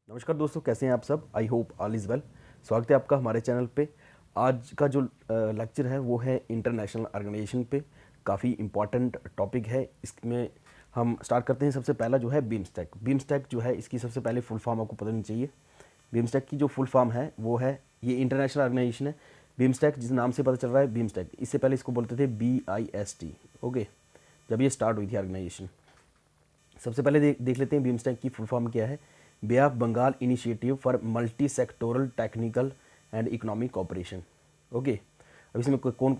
नमस्कार दोस्तों, कैसे हैं आप सब। I hope all is well. स्वागत है आपका हमारे चैनल पे। आज का जो लेक्चर है वो है इंटरनेशनल ऑर्गेनाइजेशन पे। काफ़ी इम्पॉर्टेंट टॉपिक है। इसमें हम स्टार्ट करते हैं। सबसे पहला जो है बीमस्टेक। बीमस्टेक जो है इसकी सबसे पहले फुल फॉर्म आपको पता होनी चाहिए। बीमस्टेक की जो फुल फॉर्म है वो है, ये इंटरनेशनल ऑर्गेनाइजेशन है। बीमस्टेक जिस नाम से पता चल रहा है बीमस्टेक, इससे पहले इसको बोलते थे BIST। ओके, जब ये स्टार्ट हुई थी ऑर्गेनाइजेशन। सबसे पहले देख लेते हैं बीमस्टेक की फुल फॉर्म क्या है। Bay of Bengal initiative for multi sectoral technical and economic cooperation. Okay, अब इसमें कौन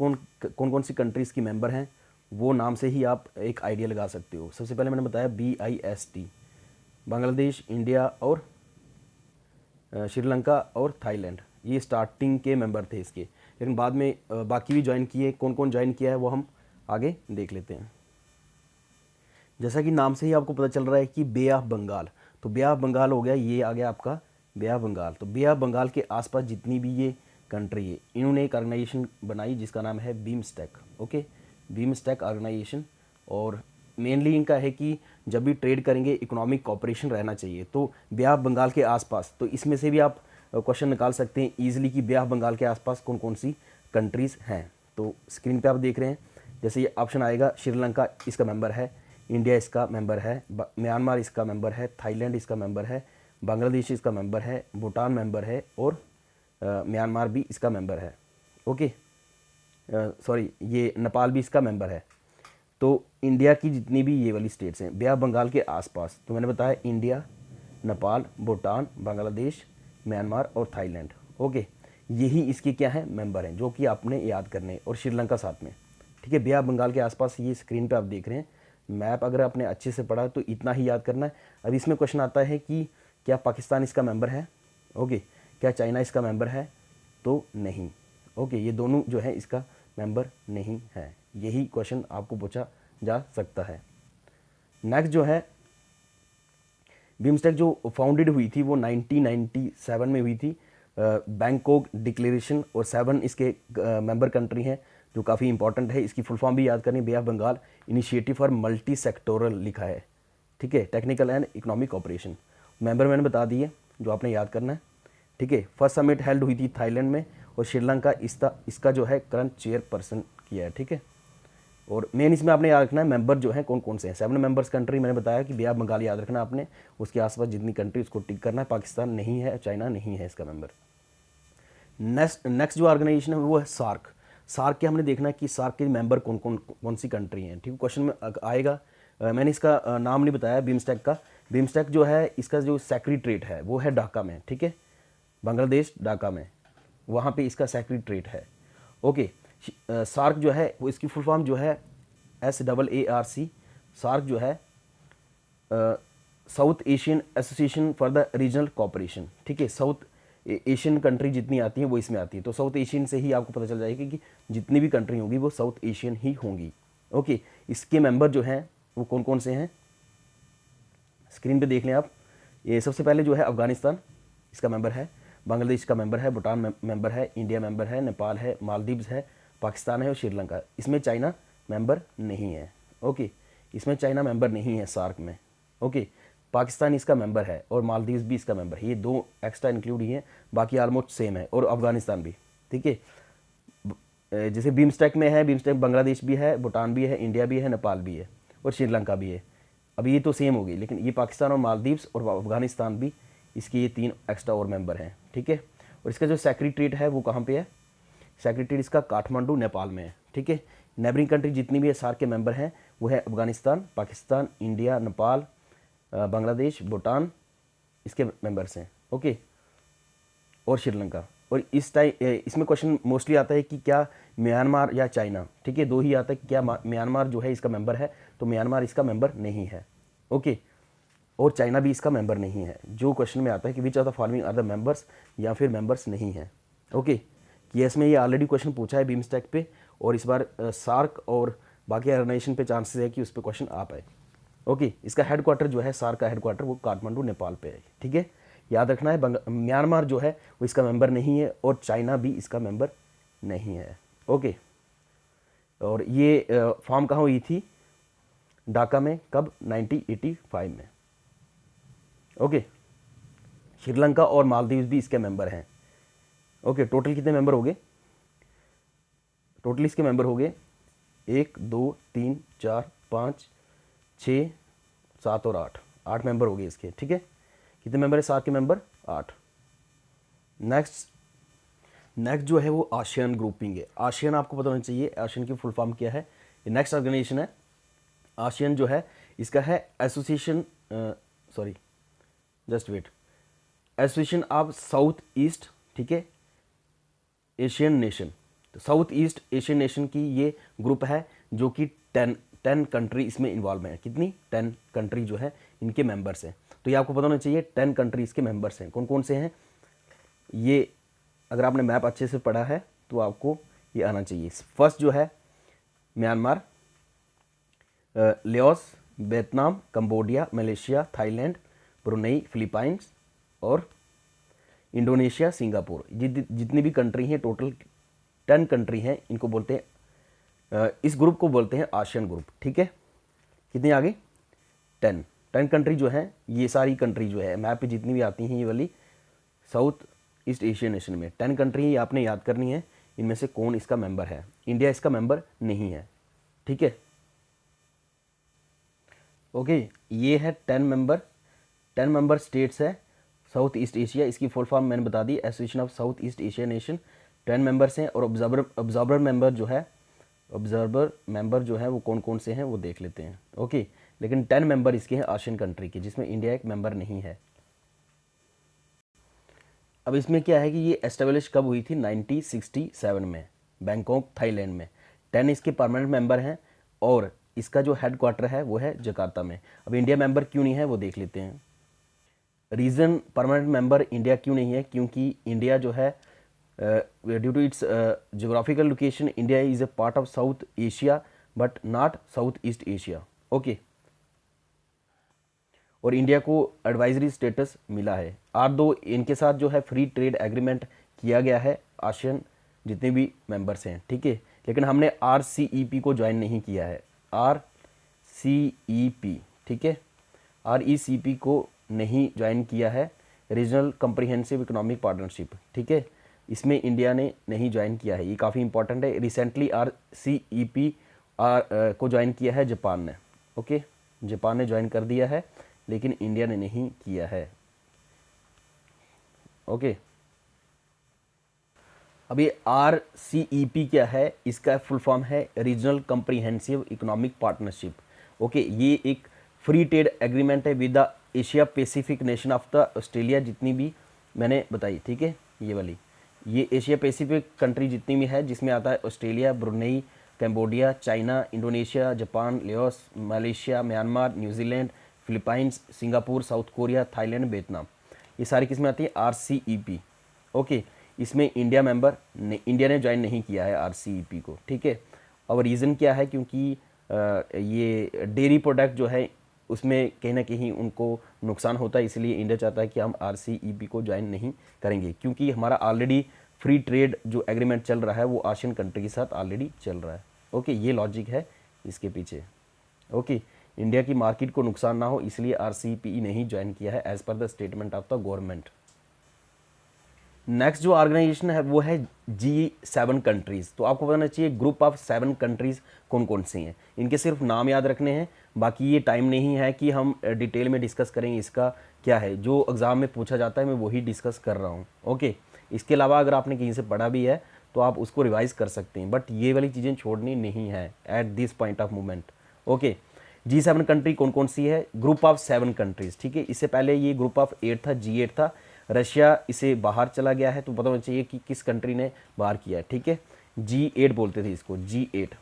कौन सी कंट्रीज़ की मेंबर हैं वो नाम से ही आप एक आइडिया लगा सकते हो। सबसे पहले मैंने बताया BIST, बांग्लादेश, इंडिया और श्रीलंका और थाईलैंड, ये स्टार्टिंग के मेंबर थे इसके। लेकिन बाद में बाकी भी ज्वाइन किए। कौन कौन ज्वाइन किया है वो हम आगे देख लेते हैं। जैसा कि नाम से ही आपको पता चल रहा है कि बे ऑफ बंगाल, तो बे ऑफ बंगाल हो गया, ये आ गया आपका बे ऑफ बंगाल। तो बे ऑफ बंगाल के आसपास जितनी भी ये कंट्री है, इन्होंने एक ऑर्गेनाइजेशन बनाई जिसका नाम है बीमस्टेक। Okay, BIMSTEC organisation. और मेनली इनका है कि जब भी ट्रेड करेंगे इकोनॉमिक कॉपरेशन रहना चाहिए। तो बे ऑफ बंगाल के आसपास, तो इसमें से भी आप क्वेश्चन निकाल सकते हैं ईजिली कि बे ऑफ बंगाल के आसपास कौन कौन सी कंट्रीज़ हैं। तो स्क्रीन पे आप देख रहे हैं, जैसे ये ऑप्शन आएगा, श्रीलंका इसका मेंबर है, इंडिया इसका मेंबर है, म्यांमार इसका मेंबर है, थाईलैंड इसका मेंबर है, बांग्लादेश इसका मेंबर है, भूटान मेंबर है और म्यांमार भी इसका मेंबर है। ओके, सॉरी, ये नेपाल भी इसका मेंबर है। तो इंडिया की जितनी भी ये वाली स्टेट्स हैं बे ऑफ बंगाल के आसपास, तो मैंने बताया इंडिया, नेपाल, भूटान, बांग्लादेश, म्यांमार और थाईलैंड। ओके, यही इसके क्या है, मेंबर हैं, जो कि आपने याद करने हैं, और श्रीलंका साथ में। ठीक है, बे ऑफ बंगाल के आसपास ये स्क्रीन पे आप देख रहे हैं मैप। अगर आपने अच्छे से पढ़ा तो इतना ही याद करना है। अब इसमें क्वेश्चन आता है कि क्या पाकिस्तान इसका मेंबर है। ओके, क्या चाइना इसका मेंबर है, तो नहीं। ओके, ये दोनों जो है इसका मेंबर नहीं है। यही क्वेश्चन आपको पूछा जा सकता है। नेक्स्ट जो है, बीमस्टेक जो फाउंडेड हुई थी वो 1997 में हुई थी। बैंकॉक डिक्लेरेशन और 7 इसके मेंबर कंट्री हैं जो काफ़ी इंपॉर्टेंट है। इसकी फुल फॉर्म भी याद करनी, bay of Bengal initiative for multi sectoral लिखा है। ठीक है, technical and economic cooperation. Member मैंने बता दिए जो आपने याद करना है। ठीक है, फर्स्ट समिट हेल्ड हुई थी थाईलैंड में, और श्रीलंका इसका जो है करंट चेयरपर्सन किया है। ठीक है, और मेन इसमें आपने याद रखना है मेंबर जो है कौन कौन से हैं। 7 मेंबर्स कंट्री मैंने बताया कि बे ऑफ बंगाल याद रखना आपने, उसके आसपास जितनी कंट्री उसको टिक करना है। पाकिस्तान नहीं है, चाइना नहीं है इसका मेंबर। नेक्स्ट जो ऑर्गेनाइजेशन है वो है सार्क। सार्क के हमने देखना है कि सार्क के मेंबर कौन सी कंट्री हैं। ठीक है, क्वेश्चन में आएगा। मैंने इसका नाम नहीं बताया बीमस्टेक का। बीमस्टेक जो है इसका जो सेक्रेटरीट है वो है ढाका में। ठीक है, बांग्लादेश ढाका में, वहाँ पे इसका सेक्रेटरीट है। ओके, सार्क जो है वो इसकी फुल फॉर्म जो है SAARC। सार्क जो है south Asian association for the regional corporation. ठीक है, साउथ एशियन कंट्री जितनी आती हैं वो इसमें आती है। तो साउथ एशियन से ही आपको पता चल जाएगा कि जितनी भी कंट्री होगी वो साउथ एशियन ही होंगी। ओके, इसके मेंबर जो हैं वो कौन कौन से हैं, स्क्रीन पे देख लें आप। ये सबसे पहले जो है अफगानिस्तान इसका मेंबर है, बांग्लादेश का मेंबर है, भूटान मेंबर है, इंडिया मेंबर है, नेपाल है, मालदीव्स है, पाकिस्तान है और श्रीलंका। इसमें चाइना मेंबर नहीं है। ओके, इसमें चाइना मेंबर नहीं है सार्क में। ओके, पाकिस्तान इसका मेंबर है और मालदीव्स भी इसका मेंबर है। ये दो एक्स्ट्रा इंक्लूड ही हैं, बाकी ऑलमोस्ट सेम है, और अफगानिस्तान भी। ठीक है, जैसे बीमस्टेक में है, बीमस्टेक बांग्लादेश भी है, भूटान भी है, इंडिया भी है, नेपाल भी है और श्रीलंका भी है। अब ये तो सेम होगी, लेकिन ये पाकिस्तान और मालदीव्स और अफगानिस्तान भी इसके ये 3 एक्स्ट्रा और मेंबर हैं। ठीक है, और इसका जो सेक्रेटरीट है वो कहाँ पे है, सेक्रेटरीट इसका काठमांडू नेपाल में है। ठीक है, नेबरिंग कंट्री जितनी भी है सार्क के मेंबर हैं वो है अफगानिस्तान, पाकिस्तान, इंडिया, नेपाल, बांग्लादेश, भूटान, इसके मेंबर्स हैं। ओके, और श्रीलंका। और इस टाइम इसमें क्वेश्चन मोस्टली आता है कि क्या म्यांमार या चाइना। ठीक है, दो ही आता है कि क्या म्यांमार जो है इसका मेंबर है, तो म्यांमार इसका मेंबर नहीं है। ओके, और चाइना भी इसका मेंबर नहीं है। जो क्वेश्चन में आता है कि which of the following are the members, या फिर मेंबर्स नहीं है। ओके, केस में ये ऑलरेडी क्वेश्चन पूछा है बीमस्टेक पे, और इस बार सार्क और बाकी ऑर्गेनाइजेशन पे चांसेस है कि उस पर क्वेश्चन आ पाए। ओके, इसका हेडक्वार्टर जो है सार्क का हेडक्वार्टर वो काठमांडू नेपाल पे है। ठीक है, याद रखना है। म्यांमार जो है वो इसका मेंबर नहीं है, और चाइना भी इसका मेंबर नहीं है। ओके, और ये फॉर्म कहाँ हुई थी, ढाका में, कब, 1985 में। ओके, श्रीलंका और मालदीव भी इसके मेंबर हैं। ओके, टोटल कितने मेंबर हो गए? टोटल इसके मेंबर हो गए 1 2 3 4 5 6 7 और 8 मेंबर हो गए इसके। ठीक है, कितने मेंबर है? 7 के मेंबर 8। नेक्स्ट जो है वो आशियान ग्रुपिंग है। आशियान आपको पता होना चाहिए, आशियान की फुल फॉर्म क्या है। ये नेक्स्ट ऑर्गेनाइजेशन है आशियान जो है, इसका है association association of south east, ठीक है, एशियन नेशन। तो साउथ ईस्ट एशियन नेशन की ये ग्रुप है जो कि 10 कंट्री इसमें इन्वॉल्व हैं। कितनी? 10 कंट्री जो है इनके मेंबर्स हैं। तो ये आपको पता होना चाहिए 10 कंट्रीज के मेंबर्स हैं। कौन कौन से हैं ये? अगर आपने मैप अच्छे से पढ़ा है तो आपको ये आना चाहिए। फर्स्ट जो है Myanmar, Laos, Vietnam, Cambodia, Malaysia, Thailand, Brunei, Philippines और इंडोनेशिया, सिंगापुर। जितनी भी कंट्री हैं, टोटल 10 कंट्री हैं, इनको बोलते हैं, इस ग्रुप को बोलते हैं आशियान ग्रुप। ठीक है, कितनी आ गई? 10 कंट्री जो है, ये सारी कंट्री जो है मैप पे जितनी भी आती हैं ये वाली साउथ ईस्ट एशियन नेशन में 10 कंट्री ही आपने याद करनी है। इनमें से कौन इसका मेंबर है? इंडिया इसका मेंबर नहीं है। ठीक है, ओके, ये है 10 मेंबर स्टेट्स है साउथ ईस्ट एशिया। इसकी फुल फॉर्म मैंने बता दी, association of south east Asia nation. 10 members हैं और ऑब्जर्वर मेंबर जो है वो कौन कौन से हैं वो देख लेते हैं। ओके, लेकिन 10 मेंबर इसके हैं आशियन कंट्री के, जिसमें इंडिया एक मेंबर नहीं है। अब इसमें क्या है कि ये एस्टेब्लिश कब हुई थी? 1967 में, बैंकॉक, थाईलैंड में। 10 इसके परमानेंट मेंबर हैं और इसका जो हेड क्वार्टर है वो है जकार्ता में। अब इंडिया मेंबर क्यों नहीं है वो देख लेते हैं। रीज़न परमानेंट मेंबर इंडिया क्यों नहीं है, क्योंकि इंडिया जो है due to its geographical location, India is a part of South Asia but not South east Asia. Okay, और इंडिया को एडवाइजरी स्टेटस मिला है। और दो इनके साथ जो है फ्री ट्रेड एग्रीमेंट किया गया है आशियन जितने भी मेंबर्स हैं। ठीक है, लेकिन हमने RCEP को ज्वाइन नहीं किया है। RCEP, ठीक है, RECP को नहीं ज्वाइन किया है, रीजनल कम्प्रिहेंसिव इकोनॉमिक पार्टनरशिप। ठीक है, इसमें इंडिया ने नहीं ज्वाइन किया है, ये काफ़ी इंपॉर्टेंट है। रिसेंटली RCEP को ज्वाइन किया है जापान ने। ओके, जापान ने ज्वाइन कर दिया है लेकिन इंडिया ने नहीं किया है। ओके, अब ये RCEP क्या है? इसका फुल फॉर्म है regional comprehensive economic partnership. Okay, ये एक फ्री ट्रेड एग्रीमेंट है with the Asia Pacific nation of the Australia, जितनी भी मैंने बताई। ठीक है, ये वाली, ये एशिया पैसिफिक कंट्री जितनी भी है, जिसमें आता है Australia, Brunei, Cambodia, China, Indonesia, Japan, Laos, Malaysia, Myanmar, New Zealand, Philippines, Singapore, south Korea, Thailand, Vietnam. ये सारी किसमें आती है? RCEP। ओके, इसमें इंडिया ने ज्वाइन नहीं किया है RCEP को। ठीक है, और रीज़न क्या है? क्योंकि ये डेयरी प्रोडक्ट जो है उसमें कहीं ना कहीं उनको नुकसान होता है, इसलिए इंडिया चाहता है कि हम RCEP को ज्वाइन नहीं करेंगे, क्योंकि हमारा ऑलरेडी फ्री ट्रेड जो एग्रीमेंट चल रहा है वो आशियन कंट्री के साथ ऑलरेडी चल रहा है। ओके, ये लॉजिक है इसके पीछे। ओके, इंडिया की मार्केट को नुकसान ना हो इसलिए RCEP नहीं ज्वाइन किया है as per the statement of the government. Next जो ऑर्गेनाइजेशन है वो है G7 कंट्रीज़। तो आपको बताना चाहिए ग्रुप ऑफ 7 कंट्रीज़ कौन कौन सी हैं। इनके सिर्फ नाम याद रखने हैं, बाकी ये टाइम नहीं है कि हम डिटेल में डिस्कस करेंगे इसका क्या है। जो एग्ज़ाम में पूछा जाता है मैं वही डिस्कस कर रहा हूँ। ओके, इसके अलावा अगर आपने कहीं से पढ़ा भी है तो आप उसको रिवाइज कर सकते हैं, बट ये वाली चीज़ें छोड़नी नहीं है at this point of movement. Okay, G7 country कौन कौन सी है? Group of 7 countries. ठीक है, इससे पहले ये ग्रुप ऑफ 8 था, G8 था। रशिया इसे बाहर चला गया है, तो पता होना चाहिए कि किस कंट्री ने बाहर किया है। ठीक है, G8 बोलते थे इसको, G8।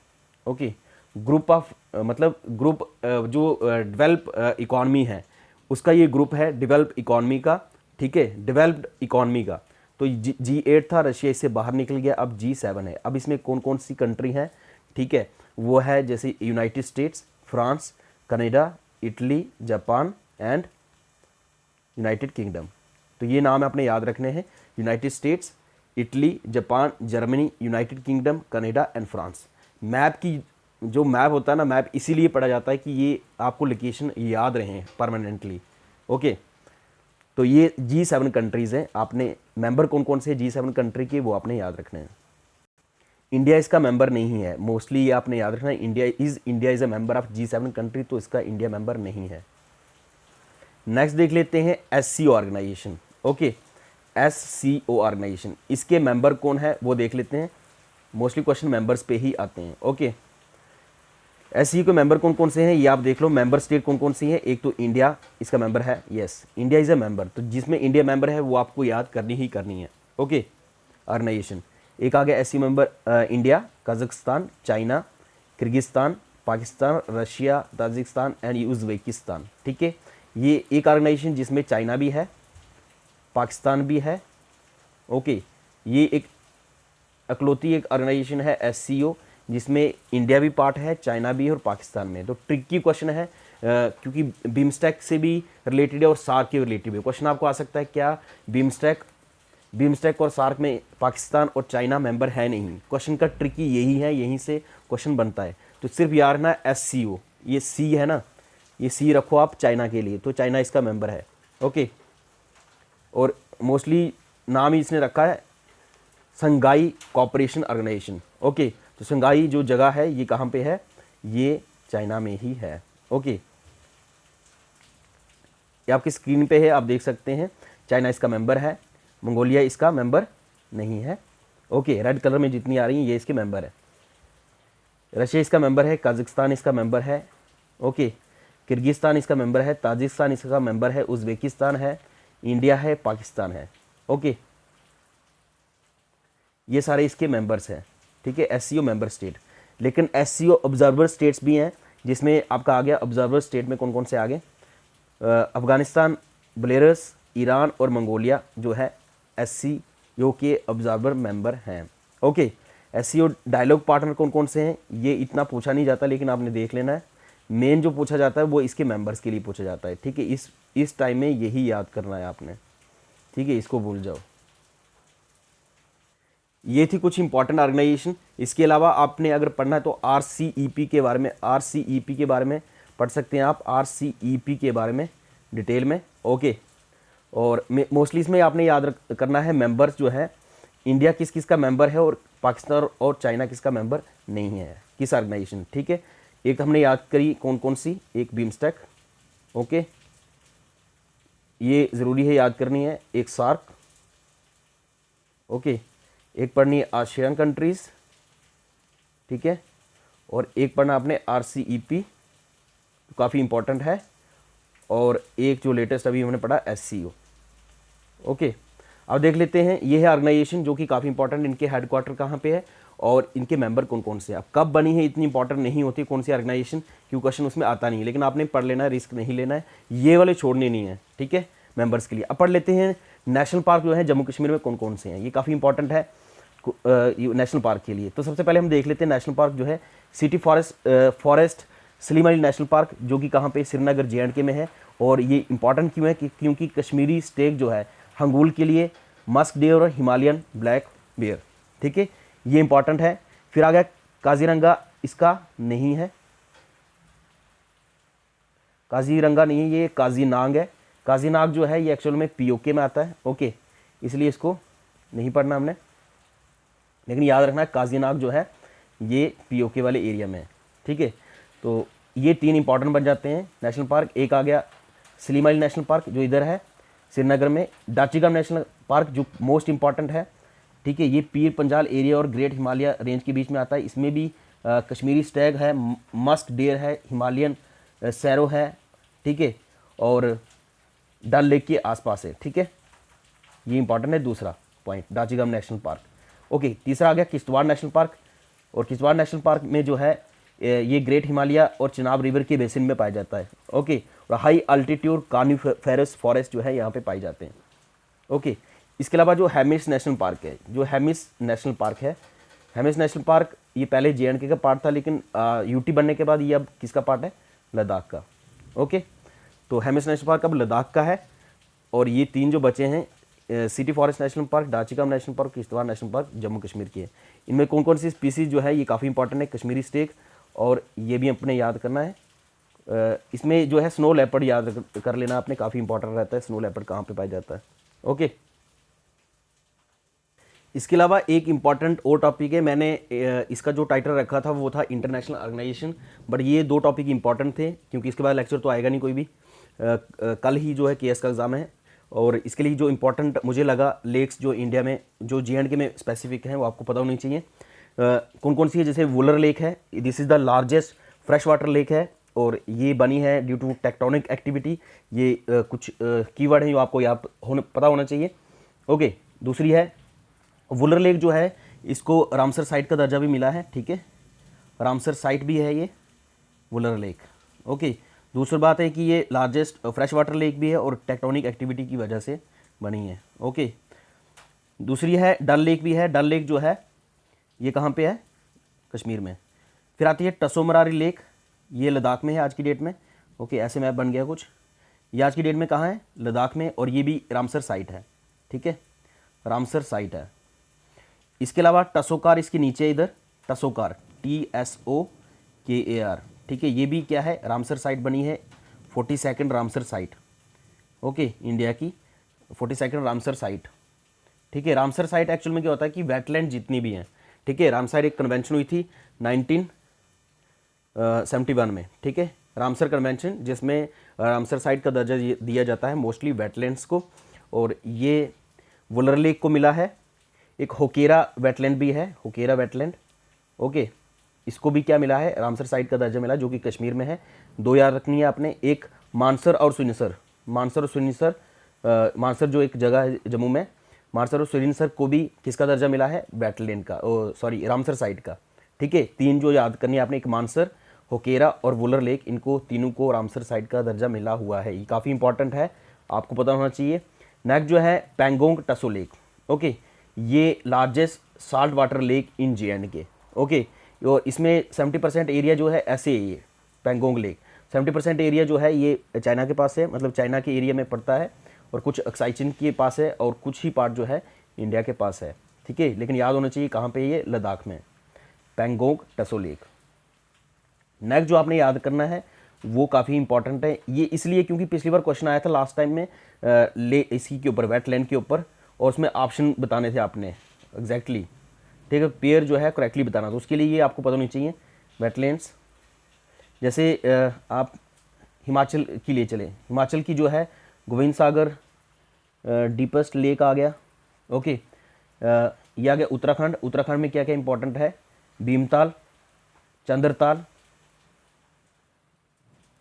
ओके, ग्रुप ऑफ मतलब ग्रुप जो डेवलप इकॉनमी है उसका ये ग्रुप है डेवलप इकॉनमी का। ठीक है, डेवलप्ड इकॉनमी का। तो G8 था, रशिया इससे बाहर निकल गया, अब G7 है। अब इसमें कौन कौन सी कंट्री हैं? ठीक है, वो है जैसे United states, France, Canada, Italy, Japan and United kingdom. तो ये नाम आपने याद रखने हैं, United states, Italy, Japan, Germany, United kingdom, Canada and France. Map की जो मैप होता है ना, मैप इसीलिए पढ़ा जाता है कि ये आपको लोकेशन याद रहे परमानेंटली। ओके, तो ये G7 कंट्रीज़ हैं, आपने मेंबर कौन कौन से G7 कंट्री के वो आपने याद रखने हैं। इंडिया इसका मेंबर नहीं है, मोस्टली ये आपने याद रखना है, India is a member of G7 country, तो इसका इंडिया मेंबर नहीं है। नेक्स्ट देख लेते हैं SCO organisation. Okay, SCO organisation, इसके मेंबर कौन है वो देख लेते हैं। मोस्टली क्वेश्चन मेंबर्स पे ही आते हैं। ओके, SCO के मेंबर कौन कौन से हैं ये आप देख लो। मेंबर स्टेट कौन कौन सी है, एक तो इंडिया इसका मेंबर है, yes India is a member, तो जिसमें इंडिया मेंबर है वो आपको याद करनी ही करनी है। ओके, ऑर्गेनाइजेशन एक आ गया SCO member, India, Kazakhstan, China, Kyrgyzstan, Pakistan, Russia, Tajikistan and Uzbekistan. ठीक है, ये एक ऑर्गेनाइजेशन जिसमें चाइना भी है, पाकिस्तान भी है। ओके, ये एक अकलौती एक ऑर्गेनाइजेशन है SCO जिसमें इंडिया भी पार्ट है, चाइना भी है और पाकिस्तान में। तो ट्रिकी क्वेश्चन है क्योंकि बीमस्टैक से भी रिलेटेड है और सार्क के रिलेटेड भी। क्वेश्चन आपको आ सकता है क्या बीमस्टैक और सार्क में पाकिस्तान और चाइना मेंबर है नहीं। क्वेश्चन का ट्रिकी यही है, यहीं से क्वेश्चन बनता है। तो सिर्फ याद रखना SCO, ये C है ना, ये C रखो आप चाइना के लिए, तो चाइना इसका मेंबर है। ओके, और मोस्टली नाम ही इसने रखा है संघाई कोऑपरेशन ऑर्गेनाइजेशन। ओके, तो संघाई जो जगह है ये कहाँ पे है, ये चाइना में ही है। ओके, ये आपकी स्क्रीन पे है, आप देख सकते हैं। चाइना इसका मेंबर है, मंगोलिया इसका मेंबर नहीं है। ओके, रेड कलर में जितनी आ रही हैं ये इसके मेंबर है। रशिया इसका मेंबर है, कजाकिस्तान इसका मेंबर है। ओके, किर्गिस्तान इसका मेंबर है, ताजिकिस्तान इसका मेंबर है, उज़्बेकिस्तान है, इंडिया है, पाकिस्तान है। ओके, ये सारे इसके मेंबर्स हैं। ठीक है, SCO मेंबर स्टेट। लेकिन SCO ऑब्जर्वर स्टेट्स भी हैं, जिसमें आपका आ गया ऑब्जर्वर स्टेट में कौन कौन से आ गए, अफगानिस्तान, बेलारूस, ईरान और मंगोलिया जो है SCO के ऑब्जर्वर मेंबर हैं। ओके, SCO डायलॉग पार्टनर कौन कौन से हैं ये इतना पूछा नहीं जाता, लेकिन आपने देख लेना है। मेन जो पूछा जाता है वो इसके मेंबर्स के लिए पूछा जाता है। ठीक है, इस टाइम में यही याद करना है आपने। ठीक है, इसको भूल जाओ। ये थी कुछ इंपॉर्टेंट ऑर्गेनाइजेशन। इसके अलावा आपने अगर पढ़ना है तो RCEP के बारे में पढ़ सकते हैं आप, RCEP के बारे में डिटेल में। ओके, और मोस्टली इसमें आपने याद करना है मेंबर्स जो है, इंडिया किस किस का मेंबर है और पाकिस्तान और चाइना किसका मेंबर नहीं है, किस ऑर्गेनाइजेशन। ठीक है, एक हमने याद करी कौन कौन सी, एक बीमस्टैक। ओके, ये ज़रूरी है याद करनी है, एक सार्क। ओके, एक पढ़नी है आसियान कंट्रीज़। ठीक है, और एक पढ़ना आपने RCEP, तो काफ़ी इंपॉर्टेंट है। और एक जो लेटेस्ट अभी हमने पढ़ा SCO। ओके, अब देख लेते हैं, ये है ऑर्गेनाइजेशन जो कि काफ़ी इंपॉर्टेंट, इनके हेडक्वार्टर कहाँ पे है और इनके मेंबर कौन कौन से। अब कब बनी है इतनी इंपॉर्टेंट नहीं होती कौन सी ऑर्गेनाइजेशन, क्योंकि क्वेश्चन उसमें आता नहीं है, लेकिन आपने पढ़ लेना है, रिस्क नहीं लेना है, ये वाले छोड़ने नहीं है। ठीक है, मेंबर्स के लिए। अब पढ़ लेते हैं नेशनल पार्क जो है जम्मू कश्मीर में कौन कौन से हैं, ये काफ़ी इंपॉर्टेंट है नेशनल पार्क के लिए। तो सबसे पहले हम देख लेते हैं नेशनल पार्क जो है city forest Salim Ali national park, जो कि कहाँ पे, श्रीनगर J&K में है। और ये इंपॉर्टेंट क्यों है क्योंकि कश्मीरी स्टेग जो है हंगूल के लिए, मस्क डियर और हिमालयन ब्लैक बियर। ठीक है, ये इंपॉर्टेंट है। फिर आ गया काजीरंगा, इसका नहीं है, काजीरंगा नहीं है, ये काजीनांग है। काजीनांग जो है ये एक्चुअल में POK में आता है। ओके, इसलिए इसको नहीं पढ़ना हमने, लेकिन याद रखना काजीनांग जो है ये POK वाले एरिया में है। ठीक है, तो ये 3 इंपॉर्टेंट बन जाते हैं नेशनल पार्क। एक आ गया सलीम अली नेशनल पार्क जो इधर है श्रीनगर में, दाचिगम नेशनल पार्क जो मोस्ट इंपॉर्टेंट है। ठीक है, ये पीर पंजाल एरिया और ग्रेट हिमालय रेंज के बीच में आता है। इसमें भी कश्मीरी स्टैग है, मस्क डियर है, हिमालयन सैरो है। ठीक है, और डल लेक के आसपास है। ठीक है, ये इंपॉर्टेंट है दूसरा पॉइंट, दाचिगम नेशनल पार्क। ओके, तीसरा आ गया किश्तवाड़ नेशनल पार्क, और किश्तवाड़ नेशनल पार्क में जो है ये ग्रेट हिमालय और चिनाब रिवर के बेसिन में पाया जाता है। ओके, और हाई अल्टीट्यूड कानिफेरस फॉरेस्ट जो है यहाँ पे पाए जाते हैं। ओके, इसके अलावा जो हेमिस नेशनल पार्क है, हेमिस नेशनल पार्क ये पहले J&K का पार्ट था, लेकिन UT बनने के बाद ये अब किसका पार्ट है, लद्दाख का। ओके, तो हेमिस नेशनल पार्क अब लद्दाख का है। और ये 3 जो बचे हैं, city forest national park, Dachigam national park, Kishtwar national park, Jammu Kashmir की है। इनमें कौन कौन सी स्पीसीज जो है ये काफ़ी इंपॉर्टेंट है, कश्मीरी स्टेक, और ये भी अपने याद करना है। इसमें जो है स्नो लेपर्ड याद कर लेना आपने, काफ़ी इंपॉर्टेंट रहता है स्नो लेपर्ड कहाँ पे पाया जाता है। ओके, इसके अलावा एक इम्पॉर्टेंट और टॉपिक है, मैंने इसका जो टाइटल रखा था वो था इंटरनेशनल ऑर्गेनाइजेशन, बट ये दो टॉपिक इंपॉर्टेंट थे क्योंकि इसके बाद लेक्चर तो आएगा नहीं कोई भी। कल ही जो है केएस का एग्ज़ाम है, और इसके लिए जो इम्पोर्टेंट मुझे लगा लेक्स जो इंडिया में जो जे.एंड.के में स्पेसिफिक हैं वो आपको पता होनी चाहिए। कौन कौन सी है, जैसे वुलर लेक है, this is the largest fresh water lake है और ये बनी है ड्यू टू टेक्टोनिक एक्टिविटी। ये कुछ कीवर्ड हैं जो आपको याद पता होना चाहिए। ओके, दूसरी है वुलर लेक जो है इसको रामसर साइट का दर्जा भी मिला है, ठीक है, रामसर साइट भी है ये वुलर लेक। ओके, दूसरी बात है कि ये लार्जेस्ट फ्रेश वाटर लेक भी है और टेक्टोनिक एक्टिविटी की वजह से बनी है। ओके, दूसरी है डल लेक भी है, डल लेक जो है ये कहाँ पे है, कश्मीर में। फिर आती है टसोमरारी लेक, ये लद्दाख में है आज की डेट में। ओके, ऐसे मैप बन गया कुछ, ये आज की डेट में कहाँ है, लद्दाख में, और ये भी रामसर साइट है, ठीक है, रामसर साइट है। इसके अलावा टसोकार इसके नीचे इधर, टसोकार TSOKAR, ठीक है, ये भी क्या है, रामसर साइट बनी है, 42nd Ramsar site. Okay, India की 42nd रामसर साइट, ठीक है। रामसर साइट एक्चुअल में क्या होता है कि वेटलैंड जितनी भी हैं, ठीक है, रामसर एक कन्वेंशन हुई थी 1971 में, ठीक है, रामसर कन्वेंशन, जिसमें रामसर साइट का दर्जा दिया जाता है मोस्टली वेटलैंड्स को, और ये वुलर लेक को मिला है। एक होकेरा वेटलैंड भी है, होकेरा वेटलैंड, ओके, इसको भी क्या मिला है, रामसर साइट का दर्जा मिला, जो कि कश्मीर में है। दो याद रखनी है आपने, एक मानसर और सुनिसर, मानसर और सुनिसर, मानसर जो एक जगह है जम्मू में, मानसर और सुनिसर को भी किसका दर्जा मिला है, वेटलैंड का, सॉरी रामसर साइट का, ठीक है। तीन जो याद करनी है आपने, एक मानसर, होकेरा और वुलर लेक, इनको तीनों को रामसर साइट का दर्जा मिला हुआ है, ये काफ़ी इंपॉर्टेंट है, आपको पता होना चाहिए। नेक्स्ट जो है पेंगोंग टसो लेक, ओके, ये लार्जेस्ट साल्ट वाटर लेक इन जे.एंड.के, ओके, और इसमें 70% एरिया जो है ऐसे ही है, पेंगोंग लेक 70% एरिया जो है ये चाइना के पास है, मतलब चाइना के एरिया में पड़ता है, और कुछ अक्साइचिन के पास है, और कुछ ही पार्ट जो है इंडिया के पास है, ठीक है, लेकिन याद होना चाहिए कहाँ पे, ये लद्दाख में, पेंगोंग टसो लेक। नेक्स्ट जो आपने याद करना है वो काफ़ी इंपॉर्टेंट है, ये इसलिए क्योंकि पिछली बार क्वेश्चन आया था लास्ट टाइम में ले इसी के ऊपर, वेटलैंड के ऊपर, और उसमें ऑप्शन बताने थे आपने एग्जैक्टली, ठीक है, पेयर जो है करेक्टली बताना, तो उसके लिए ये आपको पता होनी चाहिए। वेटलैंड्स जैसे आप हिमाचल की ले चले, हिमाचल की जो है गोविंद सागर डीपेस्ट लेक आ गया, ओके, ये आ गया उत्तराखंड, उत्तराखंड में क्या क्या इंपॉर्टेंट है, भीमताल, चंद्रताल,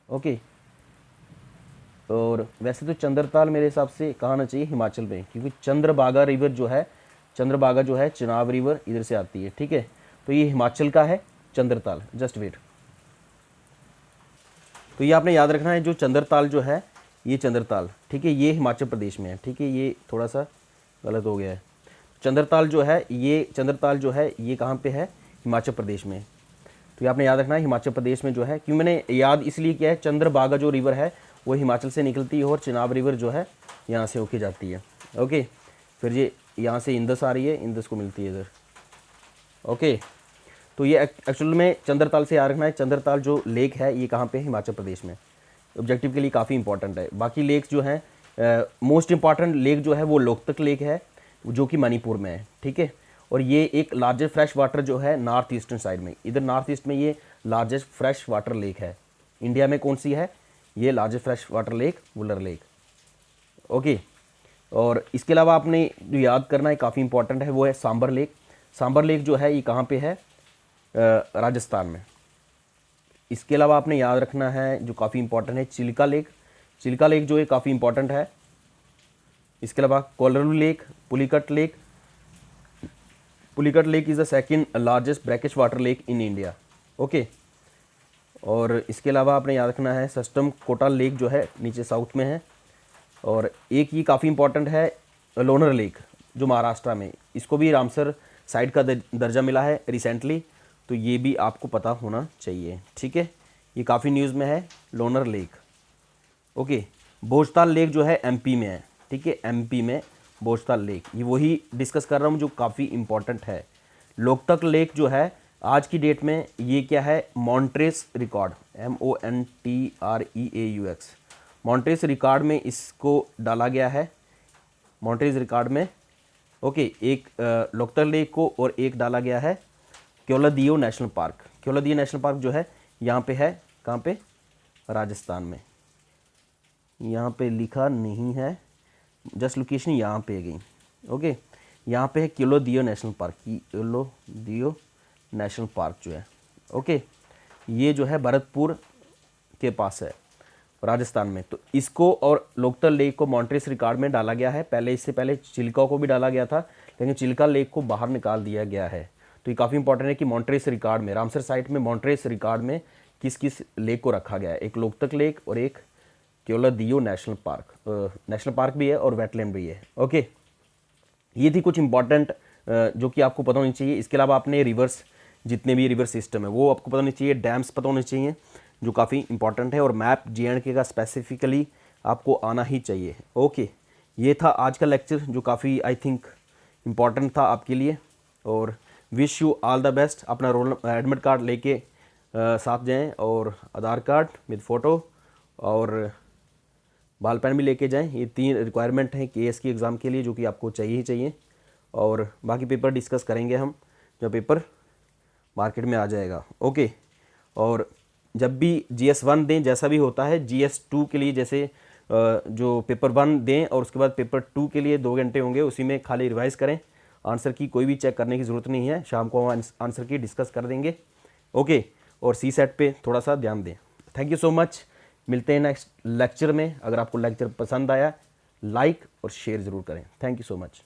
ओके, और वैसे तो चंद्रताल मेरे हिसाब से कहाँ आना चाहिए, हिमाचल में, क्योंकि चंद्रभागा रिवर जो है, चंद्रभागा जो है चिनाब रिवर इधर से आती है, ठीक है, तो ये हिमाचल का है चंद्रताल, जस्ट वेट। तो ये आपने याद रखना है, जो चंद्रताल जो है ये चंद्रताल, ठीक है, ये हिमाचल प्रदेश में है, ठीक है, ये थोड़ा सा गलत हो गया है, चंद्रताल जो है ये, चंद्रताल जो है ये कहाँ पे है, हिमाचल प्रदेश में, तो ये आपने याद रखना है हिमाचल प्रदेश में जो है, क्यों मैंने याद इसलिए किया है, चंद्रभागा जो रिवर है वो हिमाचल से निकलती है, और चिनाब रिवर जो है यहाँ से होके जाती है, ओके, फिर ये यहाँ से इंदस आ रही है, इंदस को मिलती है इधर, ओके, तो ये एक्चुअल में चंद्रताल से याद रखना है, चंद्रताल जो लेक है ये कहाँ पे है, हिमाचल प्रदेश में, ऑब्जेक्टिव के लिए काफ़ी इंपॉर्टेंट है। बाकी लेक्स जो हैं, मोस्ट इंपॉर्टेंट लेक जो है वो लोकतक लेक है, जो कि मणिपुर में है, ठीक है, और ये एक लार्जेस्ट फ्रेश वाटर जो है नॉर्थ ईस्टर्न साइड में, इधर नॉर्थ ईस्ट में ये लार्जेस्ट फ्रेश वाटर लेक है। इंडिया में कौन सी है, ये largest fresh water lake Wular lake, okay. और इसके अलावा आपने जो याद करना है काफ़ी इंपॉर्टेंट है वो है सांबर लेक, सांबर लेक जो है ये कहाँ पे है, राजस्थान में। इसके अलावा आपने याद रखना है जो काफ़ी इंपॉर्टेंट है चिल्का लेक, चिल्का लेक जो है काफ़ी इंपॉर्टेंट है। इसके अलावा Kolleru lake, Pulicat lake, Pulicat lake is the second largest brackish water lake in India, okay. और इसके अलावा आपने याद रखना है सस्टम कोटा लेक जो है नीचे साउथ में है, और एक ये काफ़ी इंपॉर्टेंट है लोनर लेक जो महाराष्ट्र में, इसको भी रामसर साइट का दर्जा मिला है रिसेंटली, तो ये भी आपको पता होना चाहिए, ठीक है, ये काफ़ी न्यूज़ में है Lonar lake, okay. Bhojtal lake जो है एमपी में है, ठीक है, एमपी में भोजताल लेक, ये वही डिस्कस कर रहा हूँ जो काफ़ी इंपॉर्टेंट है। लोकतक लेक जो है आज की डेट में ये क्या है, मॉन्ट्रेस रिकॉर्ड, MONTREAUX, मॉन्ट्रेस रिकॉर्ड में इसको डाला गया है, मॉन्ट्रेस रिकॉर्ड में। ओके, एक लोकतक लेक को और एक डाला गया है केवलादियो नेशनल पार्क। केवलादियो नेशनल पार्क जो है यहाँ पे है, कहाँ पे, राजस्थान में। यहाँ पे लिखा नहीं है, जस्ट लोकेशन यहाँ पे गई। ओके, यहाँ पे है केवलादियो नेशनल पार्क, केवलादियो नेशनल पार्क जो है। ओके, ये जो है भरतपुर के पास है, राजस्थान में। तो इसको और लोकतक लेक को मॉन्ट्रेस रिकॉर्ड में डाला गया है। पहले, इससे पहले चिल्का को भी डाला गया था, लेकिन चिल्का लेक को बाहर निकाल दिया गया है। तो ये काफ़ी इंपॉर्टेंट है कि मॉन्ट्रेस रिकॉर्ड में, रामसर साइट में मॉन्ट्रेस रिकॉर्ड में किस किस लेक को रखा गया है, एक लोकतक लेक और एक केवलादियो नेशनल पार्क। नेशनल पार्क भी है और वेटलैंड भी है। ओके, ये थी कुछ इंपॉर्टेंट जो कि आपको पता होनी चाहिए। इसके अलावा आपने रिवर्स, जितने भी रिवर सिस्टम है वो आपको पता होनी चाहिए, डैम्स पता होने चाहिए जो काफ़ी इंपॉर्टेंट है, और मैप JNK का स्पेसिफिकली आपको आना ही चाहिए। ओके, ये था आज का लेक्चर जो काफ़ी आई थिंक इम्पॉर्टेंट था आपके लिए, और wish you all the best. अपना रोल एडमिट कार्ड लेके साथ जाएं, और आधार कार्ड विद फ़ोटो और बाल पेन भी लेके जाएं। ये 3 रिक्वायरमेंट हैं KS की एग्ज़ाम के लिए जो कि आपको चाहिए ही चाहिए। और बाकी पेपर डिस्कस करेंगे हम जब पेपर मार्केट में आ जाएगा। ओके, और जब भी GS1 दें, जैसा भी होता है, GS2 के लिए जैसे जो पेपर 1 दें और उसके बाद पेपर 2 के लिए 2 घंटे होंगे, उसी में खाली रिवाइज़ करें। आंसर की कोई भी चेक करने की ज़रूरत नहीं है, शाम को हम आंसर की डिस्कस कर देंगे। ओके, और CSET पे थोड़ा सा ध्यान दें। थैंक यू सो मच, मिलते हैं नेक्स्ट लेक्चर में। अगर आपको लेक्चर पसंद आया, लाइक और शेयर ज़रूर करें। Thank you so much.